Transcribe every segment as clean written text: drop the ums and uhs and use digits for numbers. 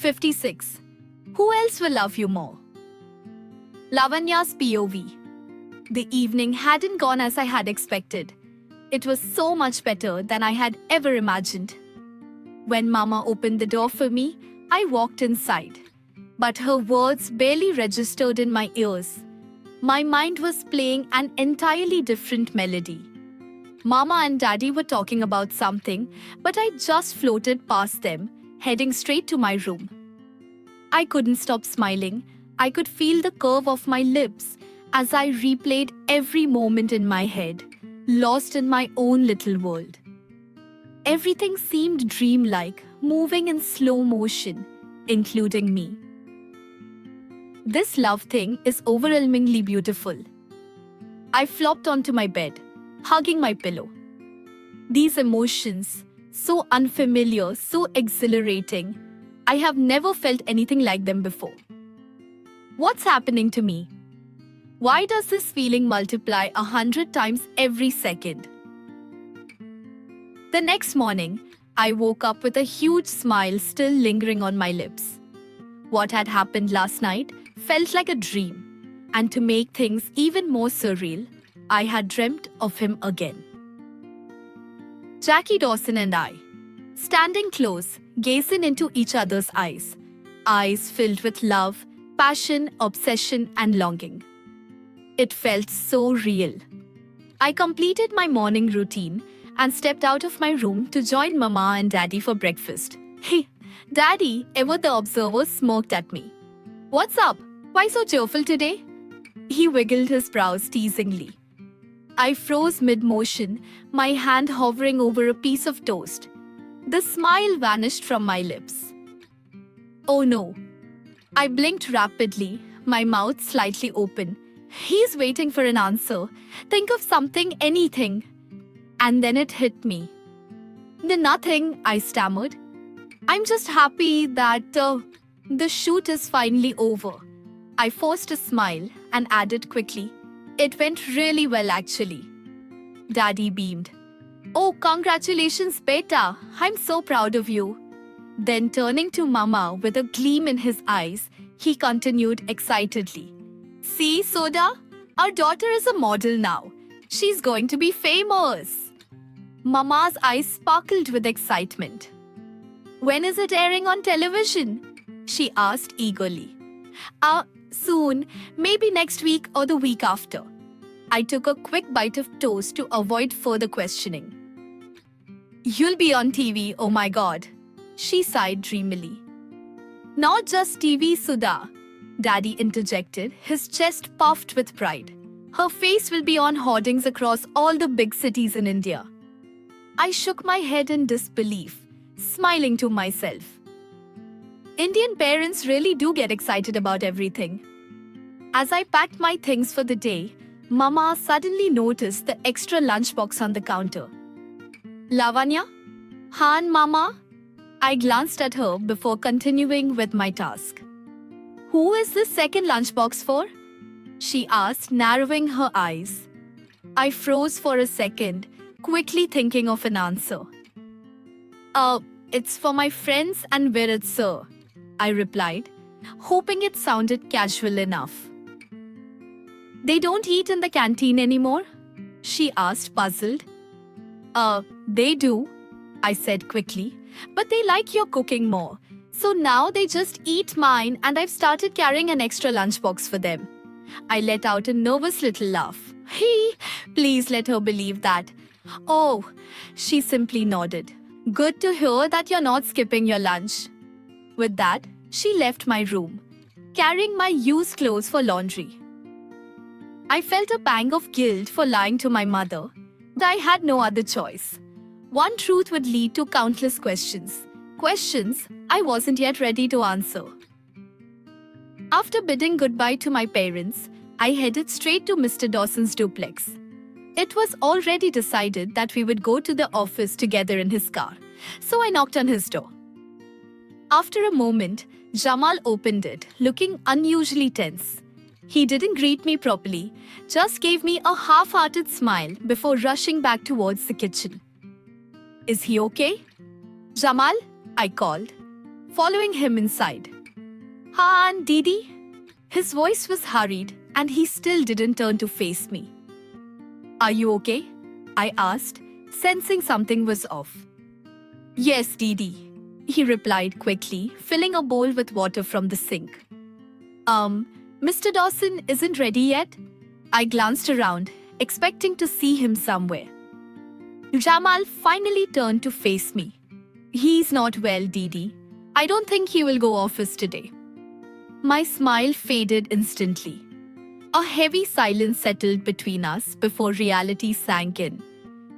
56. Who else will love you more? Lavanya's POV. The evening hadn't gone as I had expected. It was so much better than I had ever imagined. When Mama opened the door for me, I walked inside. But her words barely registered in my ears. My mind was playing an entirely different melody. Mama and Daddy were talking about something, but I just floated past them, heading straight to my room. I couldn't stop smiling. I could feel the curve of my lips as I replayed every moment in my head, lost in my own little world. Everything seemed dreamlike, moving in slow motion, including me. This love thing is overwhelmingly beautiful. I flopped onto my bed, hugging my pillow. These emotions, so unfamiliar, so exhilarating, I have never felt anything like them before. What's happening to me? Why does this feeling multiply 100 times every second? The next morning, I woke up with a huge smile still lingering on my lips. What had happened last night felt like a dream, and to make things even more surreal, I had dreamt of him again. Jackie Dawson and I, standing close, gazing into each other's eyes filled with love, passion, obsession, and longing. It felt so real. I completed my morning routine and stepped out of my room to join Mama and Daddy for breakfast. Hey, Daddy, ever the observer, smirked at me. What's up? Why so cheerful today? He wiggled his brows teasingly. I froze mid-motion, my hand hovering over a piece of toast. The smile vanished from my lips. Oh no. I blinked rapidly, my mouth slightly open. He's waiting for an answer. Think of something, anything. And then it hit me. Nothing, I stammered. I'm just happy that the shoot is finally over. I forced a smile and added quickly, it went really well actually. Daddy beamed. Oh, congratulations, beta. I'm so proud of you. Then turning to Mama with a gleam in his eyes, he continued excitedly. See, Soda? Our daughter is a model now. She's going to be famous. Mama's eyes sparkled with excitement. When is it airing on television? She asked eagerly. Soon, maybe next week or the week after. I took a quick bite of toast to avoid further questioning. You'll be on TV, oh my god. She sighed dreamily. Not just TV, Sudha. Daddy interjected, his chest puffed with pride. Her face will be on hoardings across all the big cities in India. I shook my head in disbelief, smiling to myself. Indian parents really do get excited about everything. As I packed my things for the day, Mama suddenly noticed the extra lunchbox on the counter. Lavanya? Han, Mama? I glanced at her before continuing with my task. Who is this second lunchbox for? She asked, narrowing her eyes. I froze for a second, quickly thinking of an answer. It's for my friends and Virat sir, I replied, hoping it sounded casual enough. They don't eat in the canteen anymore? She asked, puzzled. They do, I said quickly, but they like your cooking more. So now they just eat mine and I've started carrying an extra lunchbox for them. I let out a nervous little laugh. Please let her believe that. Oh, she simply nodded. Good to hear that you're not skipping your lunch. With that, she left my room, carrying my used clothes for laundry. I felt a pang of guilt for lying to my mother, but I had no other choice. One truth would lead to countless questions. Questions I wasn't yet ready to answer. After bidding goodbye to my parents, I headed straight to Mr. Dawson's duplex. It was already decided that we would go to the office together in his car, so I knocked on his door. After a moment, Jamal opened it, looking unusually tense. He didn't greet me properly, just gave me a half-hearted smile before rushing back towards the kitchen. Is he okay? Jamal? I called. following him inside. Han, Didi? His voice was hurried, and he still didn't turn to face me. Are you okay? I asked, sensing something was off. Yes, Didi, he replied quickly, filling a bowl with water from the sink. Mr. Dawson isn't ready yet? I glanced around, expecting to see him somewhere. Jamal finally turned to face me. He's not well, Didi. I don't think he will go office today. My smile faded instantly. A heavy silence settled between us before reality sank in.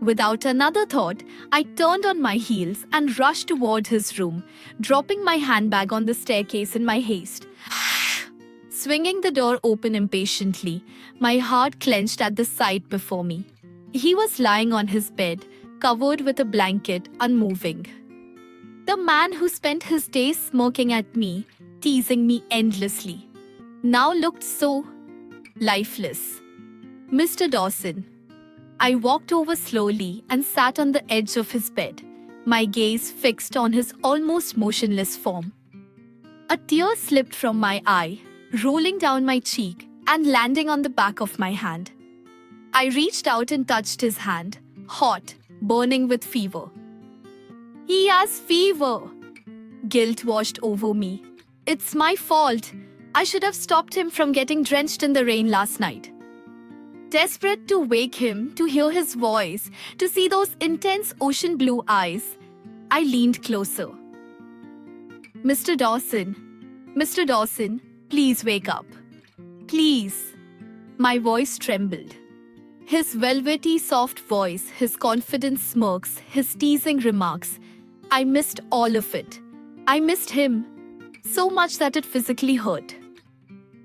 Without another thought, I turned on my heels and rushed toward his room, dropping my handbag on the staircase in my haste. Swinging the door open impatiently, my heart clenched at the sight before me. He was lying on his bed, covered with a blanket, unmoving. The man who spent his days smirking at me, teasing me endlessly, now looked so lifeless. Mr. Dawson. I walked over slowly and sat on the edge of his bed, my gaze fixed on his almost motionless form. A tear slipped from my eye, rolling down my cheek and landing on the back of my hand. I reached out and touched his hand, hot, burning with fever. He has fever. Guilt washed over me. It's my fault. I should have stopped him from getting drenched in the rain last night. Desperate to wake him, to hear his voice, to see those intense ocean blue eyes, I leaned closer. Mr. Dawson, please wake up. Please. My voice trembled. His velvety soft voice, his confident smirks, his teasing remarks, I missed all of it. I missed him. So much that it physically hurt.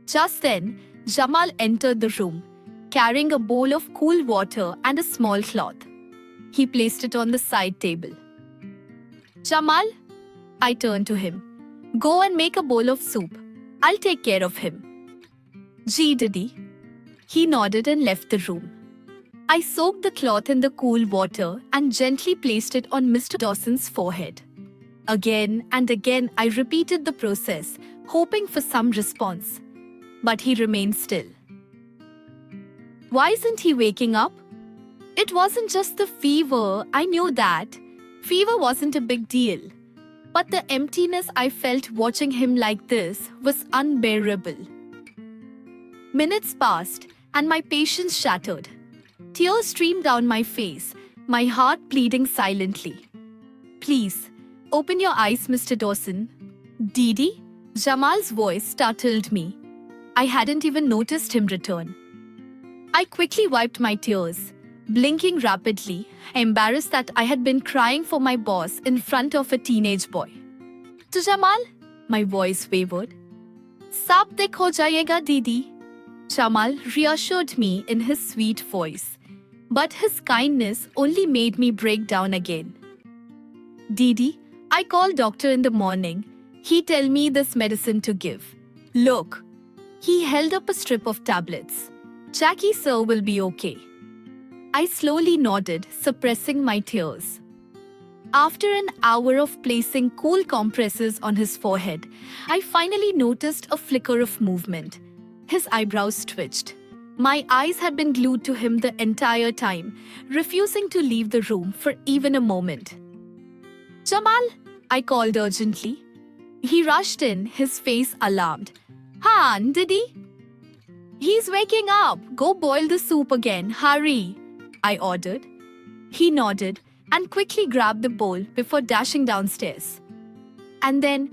Just then, Jamal entered the room, carrying a bowl of cool water and a small cloth. He placed it on the side table. Jamal, I turned to him. Go and make a bowl of soup. I'll take care of him. Ji, Didi. He nodded and left the room. I soaked the cloth in the cool water and gently placed it on Mr. Dawson's forehead. Again and again I repeated the process, hoping for some response. But he remained still. Why isn't he waking up? It wasn't just the fever, I knew that. Fever wasn't a big deal. But the emptiness I felt watching him like this was unbearable. Minutes passed and my patience shattered. Tears streamed down my face, my heart pleading silently. Please, open your eyes, Mr. Dawson. Didi? Jamal's voice startled me. I hadn't even noticed him return. I quickly wiped my tears, blinking rapidly, embarrassed that I had been crying for my boss in front of a teenage boy. To Jamal? My voice wavered. Sab dekh ho jayega, Didi. Jamal reassured me in his sweet voice. But his kindness only made me break down again. Didi, I called doctor in the morning. He tell me this medicine to give. Look. He held up a strip of tablets. Jackie sir will be okay. I slowly nodded, suppressing my tears. After an hour of placing cool compresses on his forehead, I finally noticed a flicker of movement. His eyebrows twitched. My eyes had been glued to him the entire time, refusing to leave the room for even a moment. Jamal, I called urgently. He rushed in, his face alarmed. Han, Didi? He's waking up. Go boil the soup again. Hurry, I ordered. He nodded and quickly grabbed the bowl before dashing downstairs. And then,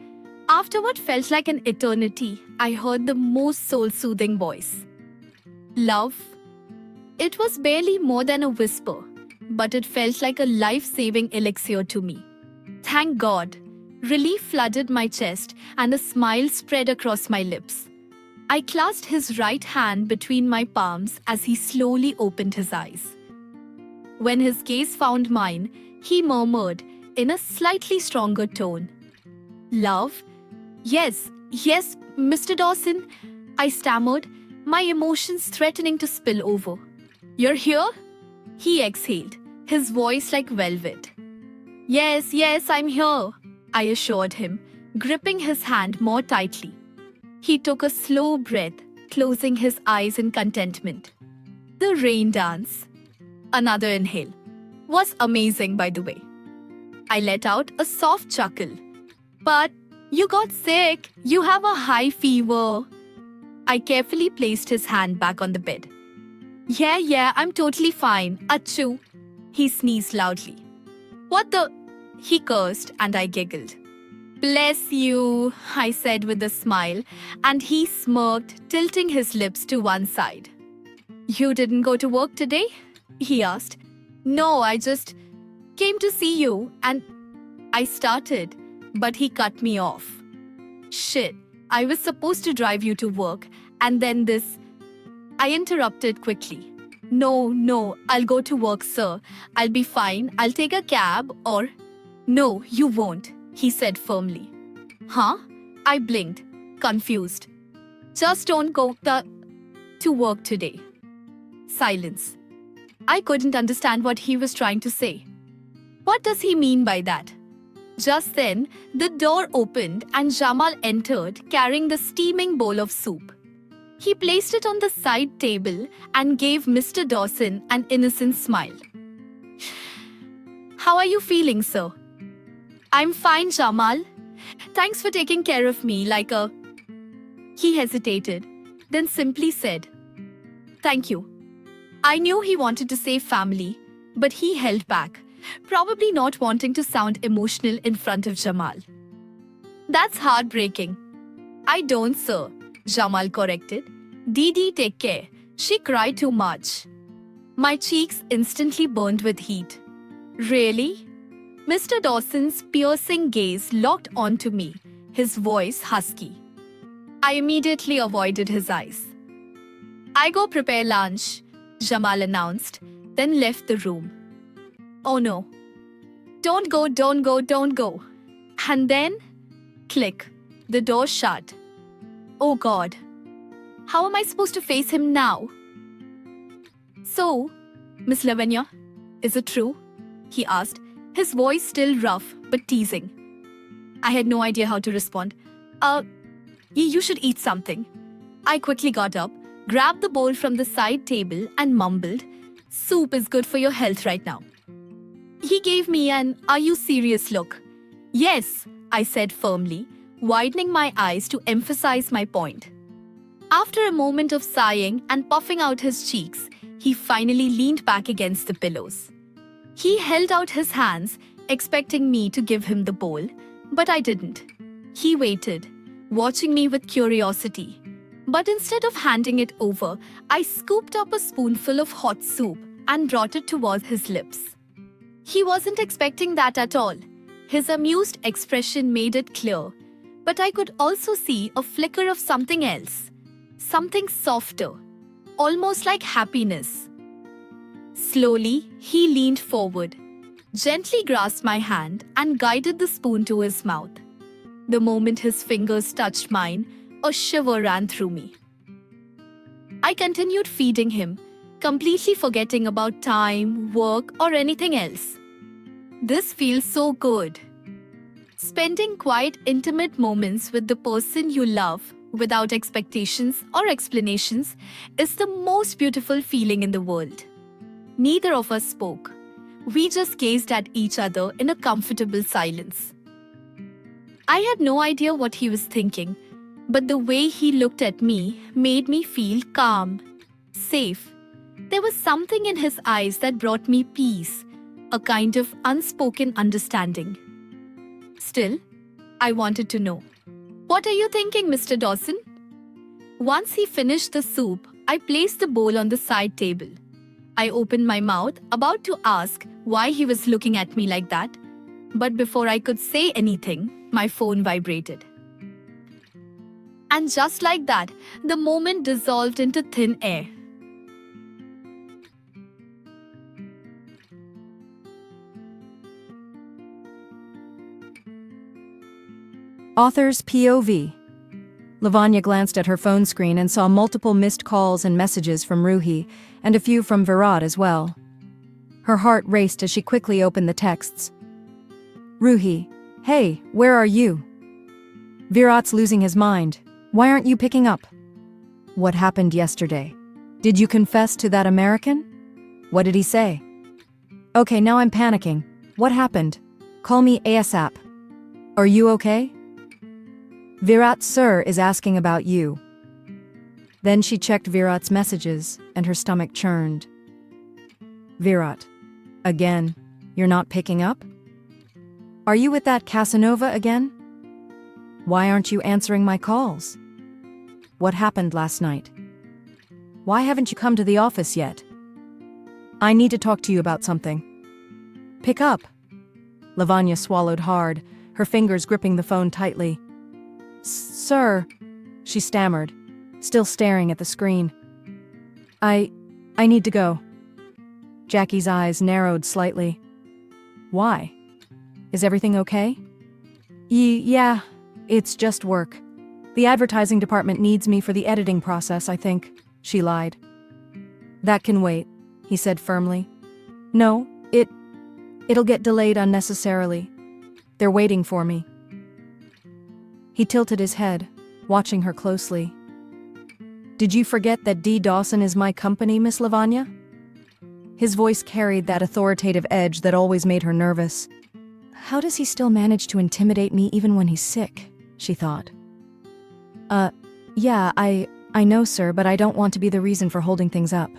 after what felt like an eternity, I heard the most soul-soothing voice. Love? It was barely more than a whisper, but it felt like a life-saving elixir to me. Thank God. Relief flooded my chest and a smile spread across my lips. I clasped his right hand between my palms as he slowly opened his eyes. When his gaze found mine, he murmured in a slightly stronger tone. Love? Yes, Mr. Dawson, I stammered, my emotions threatening to spill over. You're here? He exhaled, his voice like velvet. Yes, I'm here, I assured him, gripping his hand more tightly. He took a slow breath, closing his eyes in contentment. The rain dance, another inhale, was amazing, by the way. I let out a soft chuckle. But you got sick. You have a high fever. I carefully placed his hand back on the bed. Yeah, I'm totally fine. Achoo. He sneezed loudly. What the? He cursed and I giggled. Bless you, I said with a smile, and he smirked, tilting his lips to one side. You didn't go to work today? He asked. No, I just came to see you, and I started, but he cut me off. Shit, I was supposed to drive you to work, and then this. I interrupted quickly. No, I'll go to work, sir. I'll be fine. I'll take a cab or. No, you won't, he said firmly. Huh? I blinked, confused. Just don't go to work today. Silence. I couldn't understand what he was trying to say. What does he mean by that? Just then, the door opened and Jamal entered carrying the steaming bowl of soup. He placed it on the side table and gave Mr. Dawson an innocent smile. How are you feeling, sir? I'm fine, Jamal. Thanks for taking care of me like a... He hesitated, then simply said, Thank you. I knew he wanted to say family, but he held back, probably not wanting to sound emotional in front of Jamal. That's heartbreaking. I don't, sir, Jamal corrected. Didi, take care. She cried too much. My cheeks instantly burned with heat. Really? Mr. Dawson's piercing gaze locked onto me, his voice husky. I immediately avoided his eyes. I go prepare lunch, Jamal announced, then left the room. Oh no. Don't go. And then, click, the door shut. Oh God. How am I supposed to face him now? So, Miss Lavanya, is it true? He asked, his voice still rough but teasing. I had no idea how to respond. You should eat something. I quickly got up, grabbed the bowl from the side table and mumbled, Soup is good for your health right now. He gave me an "Are you serious" look. Yes, I said firmly, widening my eyes to emphasize my point. After a moment of sighing and puffing out his cheeks, he finally leaned back against the pillows. He held out his hands, expecting me to give him the bowl, but I didn't. He waited, watching me with curiosity. But instead of handing it over, I scooped up a spoonful of hot soup and brought it towards his lips. He wasn't expecting that at all. His amused expression made it clear, but I could also see a flicker of something else. Something softer, almost like happiness. Slowly, he leaned forward, gently grasped my hand and guided the spoon to his mouth. The moment his fingers touched mine, a shiver ran through me. I continued feeding him, completely forgetting about time, work, or anything else. This feels so good. Spending quiet, intimate moments with the person you love without expectations or explanations is the most beautiful feeling in the world. Neither of us spoke. We just gazed at each other in a comfortable silence. I had no idea what he was thinking, but the way he looked at me made me feel calm, safe. There was something in his eyes that brought me peace, a kind of unspoken understanding. Still, I wanted to know. What are you thinking, Mr. Dawson? Once he finished the soup, I placed the bowl on the side table. I opened my mouth, about to ask why he was looking at me like that. But before I could say anything, my phone vibrated. And just like that, the moment dissolved into thin air. Author's POV. Lavanya glanced at her phone screen and saw multiple missed calls and messages from Ruhi, and a few from Virat as well. Her heart raced as she quickly opened the texts. Ruhi, hey, where are you? Virat's losing his mind. Why aren't you picking up? What happened yesterday? Did you confess to that American? What did he say? Okay, now I'm panicking. What happened? Call me ASAP. Are you okay? Virat sir is asking about you. Then she checked Virat's messages, and her stomach churned. Virat. Again, you're not picking up? Are you with that Casanova again? Why aren't you answering my calls? What happened last night? Why haven't you come to the office yet? I need to talk to you about something. Pick up. Lavanya swallowed hard, her fingers gripping the phone tightly. Sir, she stammered, still staring at the screen. I need to go. Jackie's eyes narrowed slightly. Why? Is everything okay? Yeah, it's just work. The advertising department needs me for the editing process, I think, she lied. That can wait, he said firmly. No, it'll get delayed unnecessarily. They're waiting for me. He tilted his head, watching her closely. Did you forget that D. Dawson is my company, Miss Lavanya? His voice carried that authoritative edge that always made her nervous. How does he still manage to intimidate me even when he's sick? She thought. Yeah, I know, sir, but I don't want to be the reason for holding things up.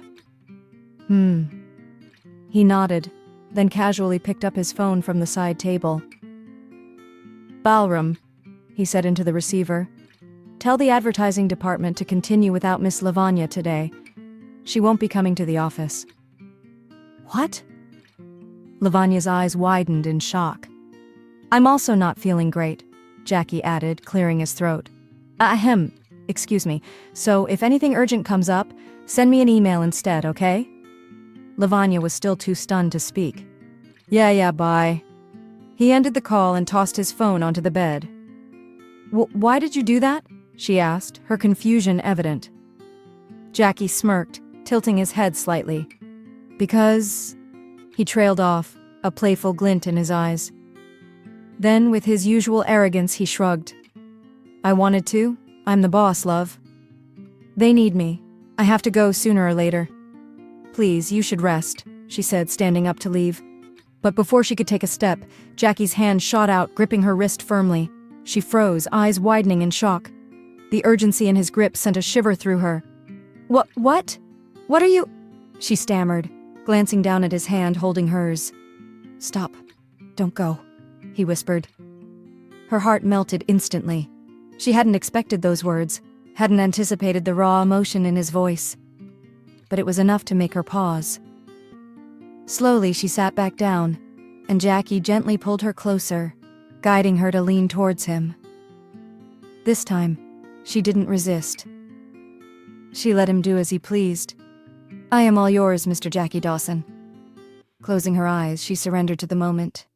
He nodded, then casually picked up his phone from the side table. Balram, he said into the receiver. Tell the advertising department to continue without Miss Lavanya today. She won't be coming to the office. What? Lavanya's eyes widened in shock. I'm also not feeling great, Jackie added, clearing his throat. Excuse me. So if anything urgent comes up, send me an email instead, okay? Lavanya was still too stunned to speak. Yeah, bye. He ended the call and tossed his phone onto the bed. Why did you do that? She asked, her confusion evident. Jackie smirked, tilting his head slightly. Because... He trailed off, a playful glint in his eyes. Then, with his usual arrogance, he shrugged. I wanted to. I'm the boss, love. They need me. I have to go sooner or later. Please, you should rest, she said, standing up to leave. But before she could take a step, Jackie's hand shot out, gripping her wrist firmly. She froze, eyes widening in shock. The urgency in his grip sent a shiver through her. What? What are you? She stammered, glancing down at his hand holding hers. Stop. Don't go, he whispered. Her heart melted instantly. She hadn't expected those words, hadn't anticipated the raw emotion in his voice. But it was enough to make her pause. Slowly, she sat back down, and Jackie gently pulled her closer, guiding her to lean towards him. This time, she didn't resist. She let him do as he pleased. I am all yours, Mr. Jackie Dawson. Closing her eyes, she surrendered to the moment.